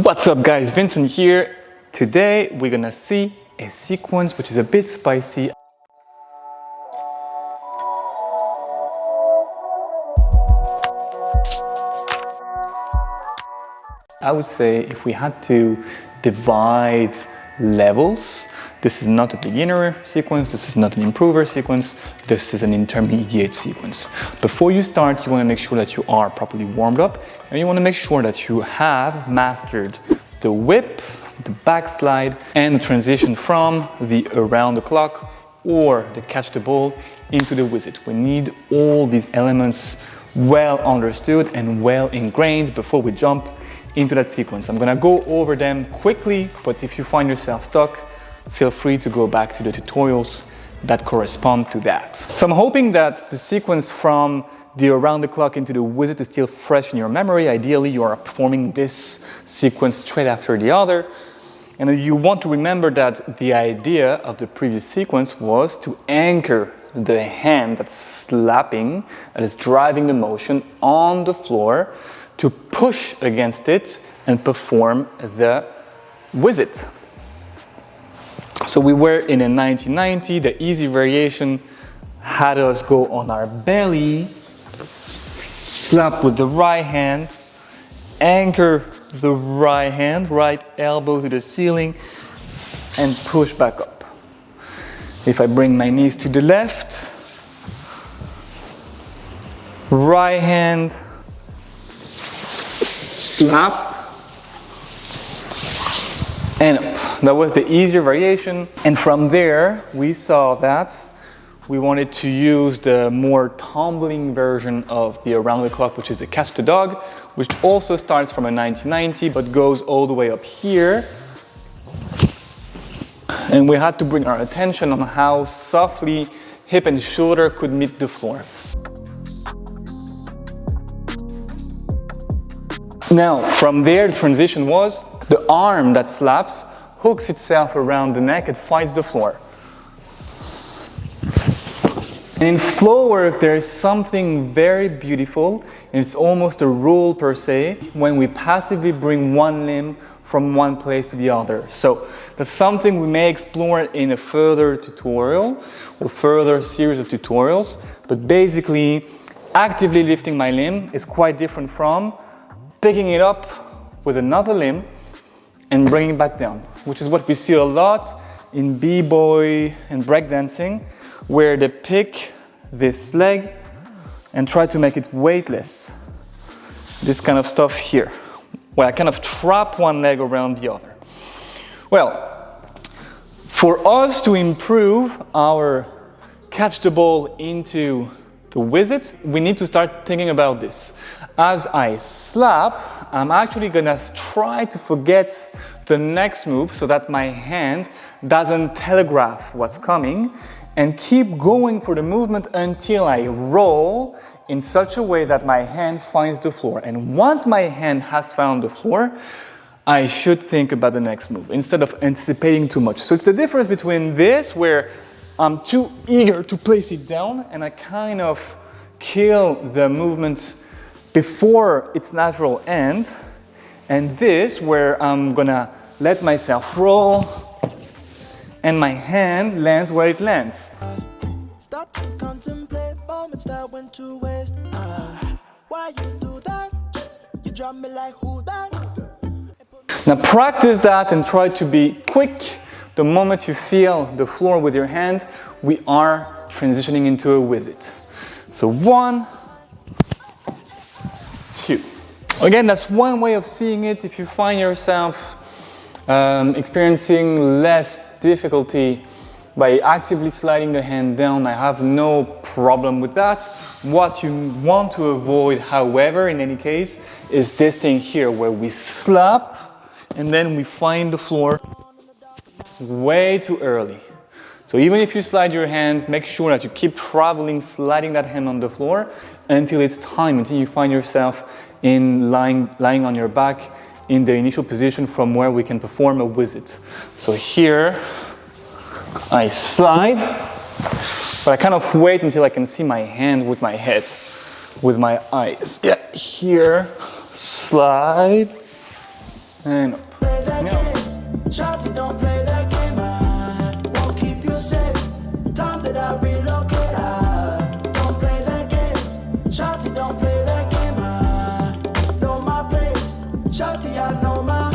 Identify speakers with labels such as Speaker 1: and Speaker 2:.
Speaker 1: What's up guys, Vincent here. Today we're gonna see a sequence which is a bit spicy. I would say if we had to divide levels, this is not a beginner sequence, this is not an improver sequence, this is an intermediate sequence. Before you start, you want to make sure that you are properly warmed up, and you want to make sure that you have mastered the whip, the backslide, and the transition from the around the clock or the catch the ball into the Wizit. We need all these elements well understood and well ingrained before we jump into that sequence. I'm gonna go over them quickly, but if you find yourself stuck, feel free to go back to the tutorials that correspond to that. So I'm hoping that the sequence from the around the clock into the Wizit is still fresh in your memory. Ideally, you are performing this sequence straight after the other. And you want to remember that the idea of the previous sequence was to anchor the hand that's slapping, that is driving the motion on the floor, to push against it and perform the Wizit. So we were in a 1990, the easy variation had us go on our belly, slap with the right hand, anchor the right hand, right elbow to the ceiling, and push back up. If I bring my knees to the left, right hand, slap, and up. That was the easier variation. And from there, we saw that we wanted to use the more tumbling version of the around the clock, which is a catch the dog, which also starts from a 1990, but goes all the way up here. And we had to bring our attention on how softly hip and shoulder could meet the floor. Now, from there, the transition was the arm that slaps hooks itself around the neck and finds the floor. And in Floorwork, there is something very beautiful, and it's almost a rule per se, when we passively bring one limb from one place to the other. So that's something we may explore in a further tutorial or further series of tutorials, but basically, actively lifting my limb is quite different from picking it up with another limb and bringing it back down, which is what we see a lot in b-boy and breakdancing, where they pick this leg and try to make it weightless. This kind of stuff here, where I kind of trap one leg around the other. Well, for us to improve our catch the ball into the Wizit, we need to start thinking about this. As I slap, I'm actually gonna try to forget the next move so that my hand doesn't telegraph what's coming, and keep going for the movement until I roll in such a way that my hand finds the floor. And once my hand has found the floor, I should think about the next move instead of anticipating too much. So it's the difference between this, where I'm too eager to place it down and I kind of kill the movement before its natural end, and this, where I'm gonna let myself roll and my hand lands where it lands.
Speaker 2: Start to contemplate moments that went to waste. Why you do that? You drop me like who that?
Speaker 1: Now practice that and try to be quick. The moment you feel the floor with your hand, we are transitioning into a Wizit. So 1, 2. Again, that's one way of seeing it. If you find yourself experiencing less difficulty by actively sliding the hand down, I have no problem with that. What you want to avoid, however, in any case, is this thing here where we slap and then we find the floor way too early. So even if you slide your hands, make sure that you keep traveling, sliding that hand on the floor until it's time, until you find yourself in lying on your back in the initial position from where we can perform a Wizit. So here, I slide, but I kind of wait until I can see my hand with my head, with my eyes. Yeah, here, slide, and up.
Speaker 2: Play that
Speaker 1: Yeah.
Speaker 2: game. Shawty, don't play that game. I won't keep you safe. Time that I relocate. I don't play that game. Shawty, don't play that game. I know my place. Shawty, I know my